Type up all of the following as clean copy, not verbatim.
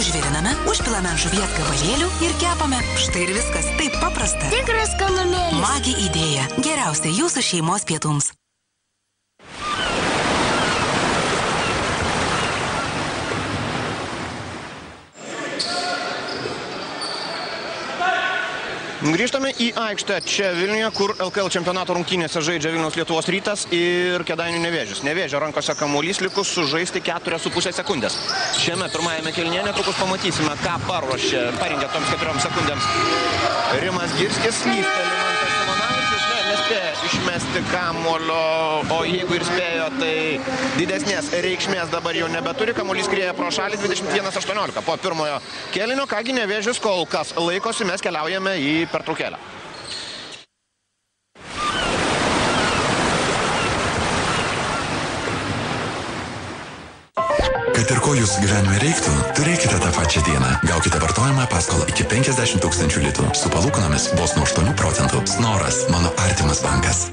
užviriname, užpilame žuvies gabalėlių ir kepame. Štai ir viskas. Taip paprasta. Tikras skanumėlis. Magi idėja. Geriausia jūsų šeimos pietums. Grįžtame į aikštę čia Vilniuje, kur LKL čempionato rungtynėse žaidžia Vilniaus Lietuvos Rytas ir Kėdainių Nevėžis. Nevėžio rankose kamuolys, likus sužaisti 4,5 sekundės. Šiame pirmajame kėlinyje netrukus pamatysime, ką parengė toms 4 sekundėms Rimas Girskis. Slysteli Mantas Simonavičius, nespėjo išmesti kamuolio, o jeigu ir spėjo, tai didesnės reikšmės dabar jau nebeturi. Kamuolys skrieja pro šalį 21-18 po pirmojo kėlinio. Kągi, Nevėžis kol kas laikosi, mes keliaujame į pertraukėlę. Kad ir ko jūsų gyvenime reiktų, turėkite tą pačią dieną. Gaukite vartojimą paskolą iki 50 000 litų. Su palūkanomis vos nuo 8%. Snoras, mano artimas bankas.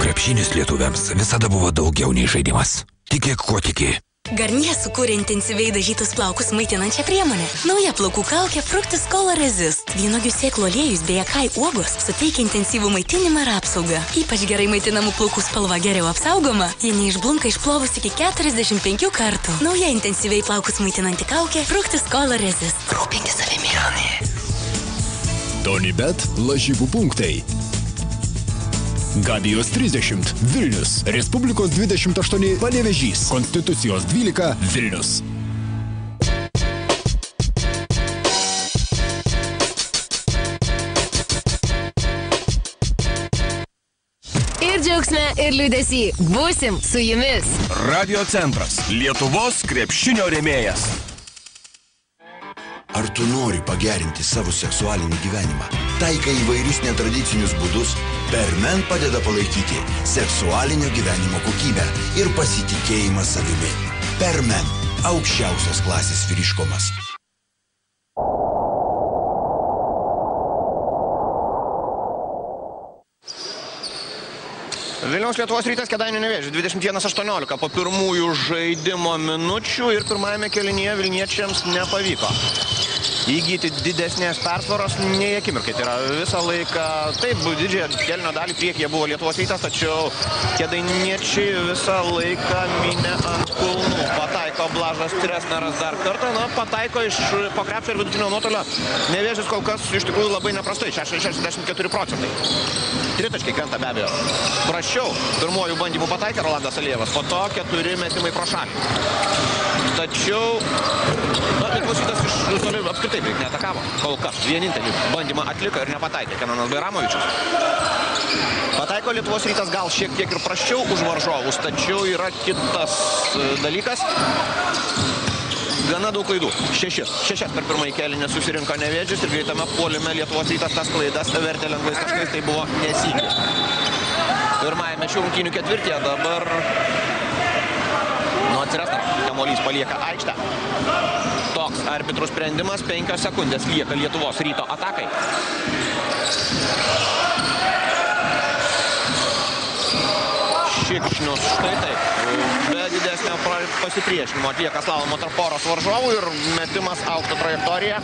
Krepšinis lietuviams visada buvo daugiau nei žaidimas. Tikėk, ko tiki. Garnier sukūrė intensyviai dažytus plaukus maitinančią priemonę. Nauja plaukų kaukė Fructis Cola Resist. Vynuogių sėklų aliejus bei akai uogos suteikia intensyvų maitinimą ir apsaugą. Ypač gerai maitinamų plaukų spalva geriau apsaugoma. Jie neišblunka išplovus iki 45 kartų. Nauja intensyviai plaukus maitinanti kaukė Fructis Cola Resist. Rūpinkis savimi. Tonybet lažybų punktai. Gabijos 30, Vilnius, Respublikos 28, Panevėžys, Konstitucijos 12, Vilnius. Ir džiaugsme, ir liūdesį. Būsim su jumis. Radio centras. Lietuvos krepšinio rėmėjas. Ar tu nori pagerinti savo seksualinį gyvenimą? Taika įvairius netradicinius būdus. Permen padeda palaikyti seksualinio gyvenimo kokybę ir pasitikėjimą savimi. Permen – aukščiausios klasės vyriškumas. Vilniaus Lietuvos Rytas Kėdainių Nevėžis 21-18 po pirmųjų žaidimo minučių ir pirmajame kėlinyje vilniečiams nepavyko įgyti didesnės persvaros nei akimirkai. Tai yra visą laiką, taip, didžiąją kėlinio dalį priekyje buvo Lietuvos Rytas, tačiau kėdainiečiai visą laiką minė ant kulnų. Pataiko Blažas Tresneras dar kartą, pataiko iš po krepšio ir vidutinio nuotolio. Nevėžis kol kas iš tikrųjų labai neprastai, 64%. Tritaškiai krenta be abejo. Prašiau pirmojų bandymų pataikė Rolandas Alievas, po to 4 metimai pro šalį. Tačiau, Lietuvos Rytas iš toli apskritai beveik neatakavo. Kol kas vienintelį bandymą atliko ir nepataikė Kenanas Bairamovičius. Pataiko Lietuvos Rytas gal šiek tiek ir prasčiau už varžovus, tačiau yra kitas dalykas. Gana daug klaidų. 6 per pirmąjį kėlinį susirinko Nevėžis ir greitame puolime Lietuvos Rytas tas klaidas vertė lengvais taškais, tai buvo nesykį. Pirmajame šių rungtynių ketvirtyje dabar nuo Tresnero kamuolys palieka aikštę. Toks arbitrų sprendimas, 5 sekundės lieka Lietuvos Ryto atakai. Šikšnius, štai taip, be didesnio pasipriešinimo atlieka slalomo tarp poros varžovų ir metimas aukšto trajektoriją.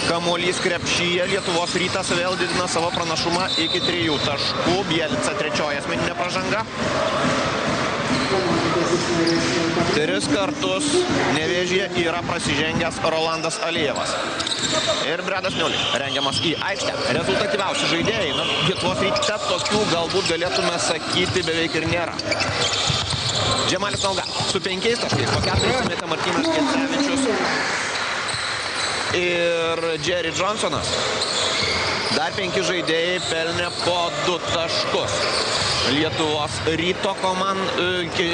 Kamuolys krepšyje, Lietuvos Rytas vėl didina savo pranašumą iki 3 taškų. Bielica trečioji asmeninė pražanga. 3 kartus Nevėžyje yra prasižengęs Rolandas Alievas. Ir Bredas Niulis rengiamas į aikštę. Rezultatyviausi žaidėjai. Lietuvos Ryte tokių galbūt galėtume sakyti beveik ir nėra. Džemalis Nauga su 5 taškais, po 4 metė Martynas Gecevičius ir Jerry Johnsonas. Dar 5 žaidėjai pelnė po 2 taškus. Lietuvos Ryto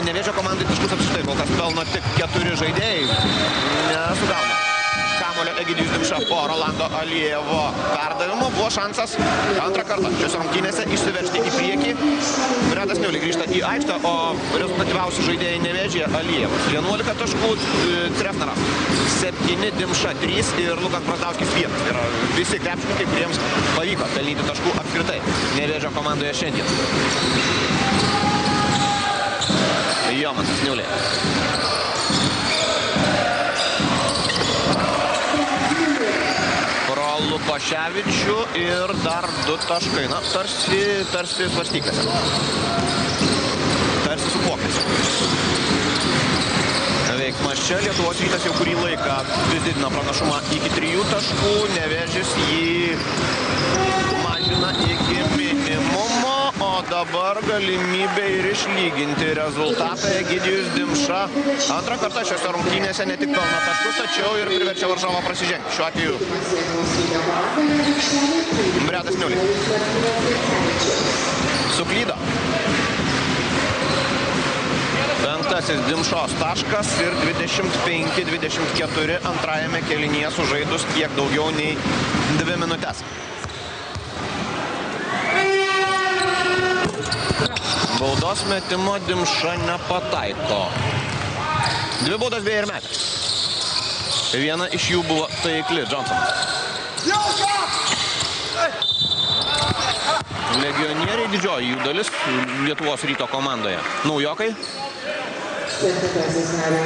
Nevėžio komandai taškus apsištai, kol kas pelno tik 4 žaidėjai. Nesugauna kamuolio Egidijus Dimša po Rolando Alijevo perdavimo. Buvo šansas antrą kartą šiose rungtynėse išsiveržti į priekį. Bredas Niulį grįžta į aikštę, o rezultatyviausi žaidėjai Nevėžyje Alijevas. 11 taškų, Trefneras 7, Dimša 3 ir Lukas Brazdauskis 1. Tai yra visi krepšininkai, kuriems pavyko pelnyti taškų apskritai Nevėžio komandoje šiandien. Jomansas Niulė. Pro Lukoševičių ir dar 2 taškai. Na, tarsi svarstyklėse. Tarsi supuoklėse. Veiksmas čia. Lietuvos Rytas jau kurį laiką vis didina pranašumą iki 3 taškų. Nevėžis jį mažina iki minimumo. O dabar galimybė ir išlyginti rezultatą. Egidijus Dimša antrą kartą šiose rungtynėse ne tik pelno taškus, tačiau ir priverčia varžovą prasižengti. Šiuo atveju Bredas Niulį suklydo. 5. Dimšos taškas ir 25-24 antrajame kėlinyje sužaidus kiek daugiau nei 2 minutės. Baudos metimo Dimša nepataiko. 2 baudas beje ir metė. Viena iš jų buvo taikli, Johnsonas. Legionieriai didžioji jų dalis Lietuvos Ryto komandoje. Naujokai.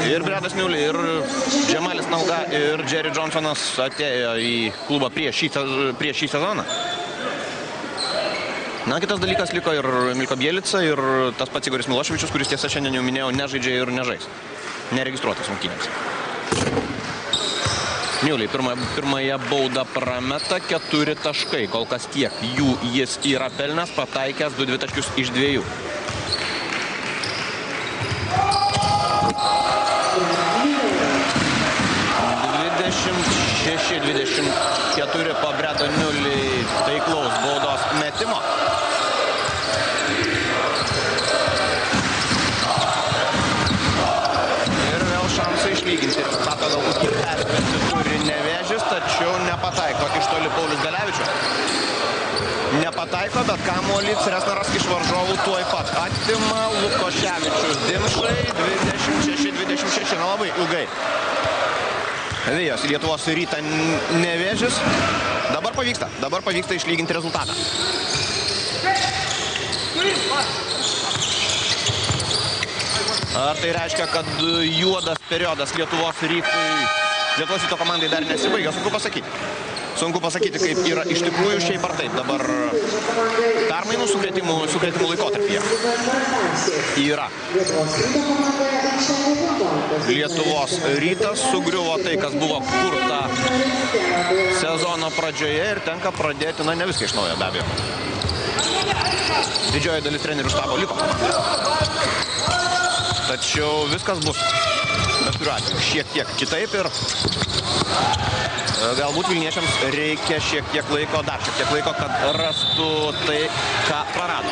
Ir Bredas Niulį, ir Džemalis Nauga, ir Jerry Johnsonas atėjo į klubą prieš šį sezoną. Na, kitas dalykas liko ir Milko Bielica, ir tas pats Igoris Miloševičius, kuris tiesa šiandien jau minėjau, nežaidžia ir nežais. Neregistruotas rungtynėms. Niulį pirmąją baudą prameta 4 taškai. Kol kas tiek jų jis yra pelnęs, pataikęs 2 taškius iš 2. Šeši 24 po Bredo Niulį taiklaus baudos metimo. Ir vėl šansai išlyginti. Rezultatą galbūt kiek perspėti turi Nevėžis, tačiau nepataiko iš toli Paulius Galevičius. Nepataiko, bet kamuolį Cresnaras iš varžovų tuoj pat atima. Lukoševičius Dimšai 26-26, na labai ilgai. Vėjos Lietuvos Rytą Nevėžis. Dabar pavyksta išlyginti rezultatą. Ar tai reiškia, kad juodas periodas Lietuvos Ryto komandai dar nesibaigė? Sunku pasakyti, kaip yra iš tikrųjų šiaip ar taip. Dabar permainų sukrėtimų laikotarpyje yra. Lietuvos Rytas sugriuvo tai, kas buvo kurta sezono pradžioje ir tenka pradėti, na, ne viską iš naujo, be abejo. Didžioji dalis trenerių štabo liko. Tačiau viskas bus, bet kuriuo atveju, šiek tiek kitaip ir galbūt vilniečiams reikia šiek tiek laiko, kad rastų tai, ką prarado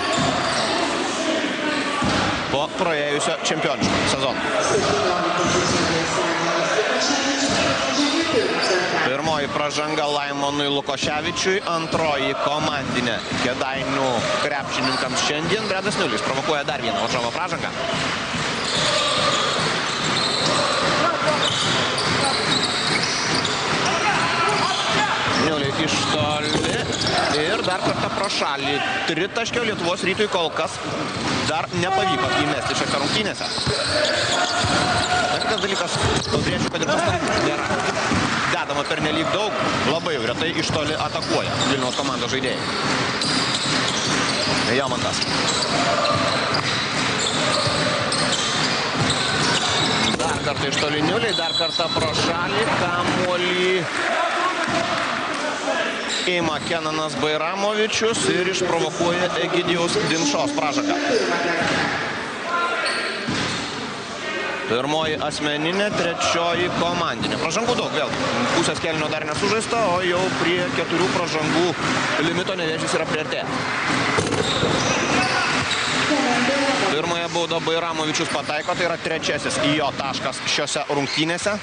po praėjusio čempioniško sezono. Pirmoji pražanga Laimonui Lukoševičiui, antroji komandinė Kėdainių krepšininkams šiandien. Bredas Niulis provokuoja dar vieną varžovo pražangą. Niulį iš toli ir dar kartą pro šalį. 3 taškio Lietuvos Rytui kol kas dar nepavyko įmesti šiose rungtynėse. Dar kitas dalykas, pabrėžiu, kad ir pastangų nėra dedama pernelyg daug, labai retai iš toli atakuoja Vilniaus komandos žaidėjai. Jomantas. Dar kartą iš toli Niuliai, dar kartą pro šalį, kamuolį ima Kenanas Bairamovičius ir išprovokuoja Egidijaus Dimšos pražangą. Pirmoji asmeninė, trečioji komandinė. Pražangų daug vėl. Pusės kėlinio dar nesužaista, o jau prie 4 pražangų limito Nevėžis yra priartėjęs. Pirmąją baudą Bairamovičius pataiko, tai yra trečiasis jo taškas šiose rungtynėse.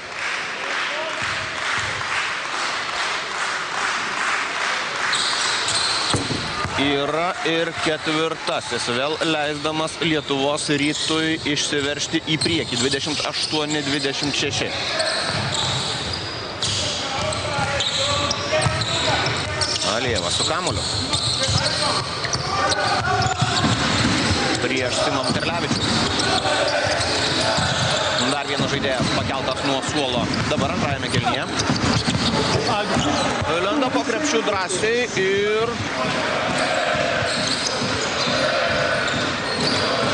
yra ir ketvirtasis, vėl leisdamas Lietuvos Rytui išsiveržti į priekį. 28-26. Alievas su kamuliu. Prieš Simą Terlevičių. Dar vienas žaidėjas pakeltas nuo suolo. Dabar antrajame kėlinyje. Lenda po krepšių drąsiai ir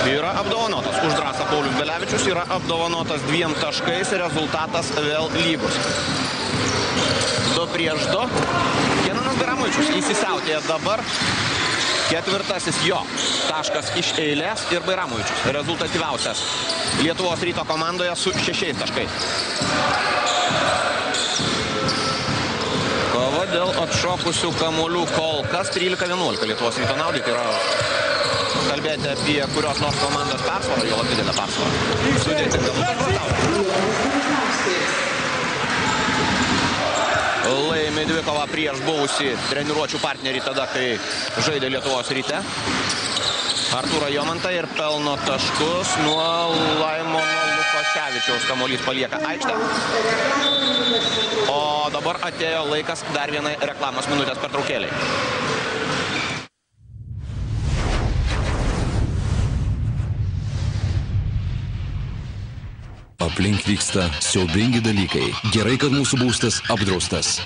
yra apdovanotas už drąsą Paulius Belevičius, yra apdovanotas 2 taškais, rezultatas vėl lygus. 2-2. Kenanas Beramovičius įsisiautėja dabar. Ketvirtasis jo taškas iš eilės ir Beramovičius rezultatyviausias Lietuvos Ryto komandoje su 6 taškais. Kova dėl atšokusių kamuolių kol kas 13-11 Lietuvos Ryto naudai. Tai yra kalbėti apie kurios nors komandos persvarą, jo didelę persvarą. Sudėtinga. Laimi dvikovą prieš buvusį treniruočių partnerį tada, kai žaidė Lietuvos Ryte. Artūrą Jomantą ir pelno taškus nuo Laimono Lukoševičiaus. Kamuolys palieka aikštę. O dabar atėjo laikas dar vienai reklamos minutės pertraukėliai. Aplink vyksta siaubingi dalykai. Gerai, kad mūsų būstas apdraustas.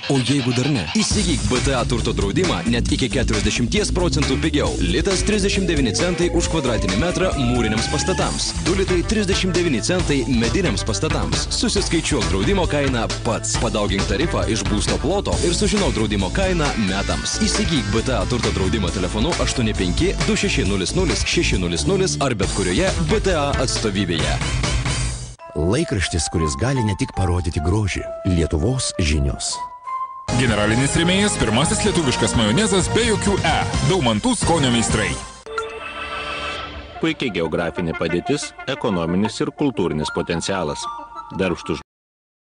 O jeigu dar ne? Įsigyk BTA turto draudimą net iki 40% pigiau. Litas 39 centai už kvadratinį metrą mūriniams pastatams. 2 litai 39 centai mediniams pastatams. Susiskaičiuok draudimo kainą pats. Padaugink tarifą iš būsto ploto ir sužinok draudimo kainą metams. Įsigyk BTA turto draudimą telefonu 85-2600-600 ar bet kurioje BTA atstovybėje. Laikraštis, kuris gali ne tik parodyti grožį. Lietuvos žinios. Generalinis rėmėjas pirmasis lietuviškas majonezas be jokių E. Daumantų skonio meistrai. Puikiai geografinė padėtis, ekonominis ir kultūrinis potencialas. Darbštus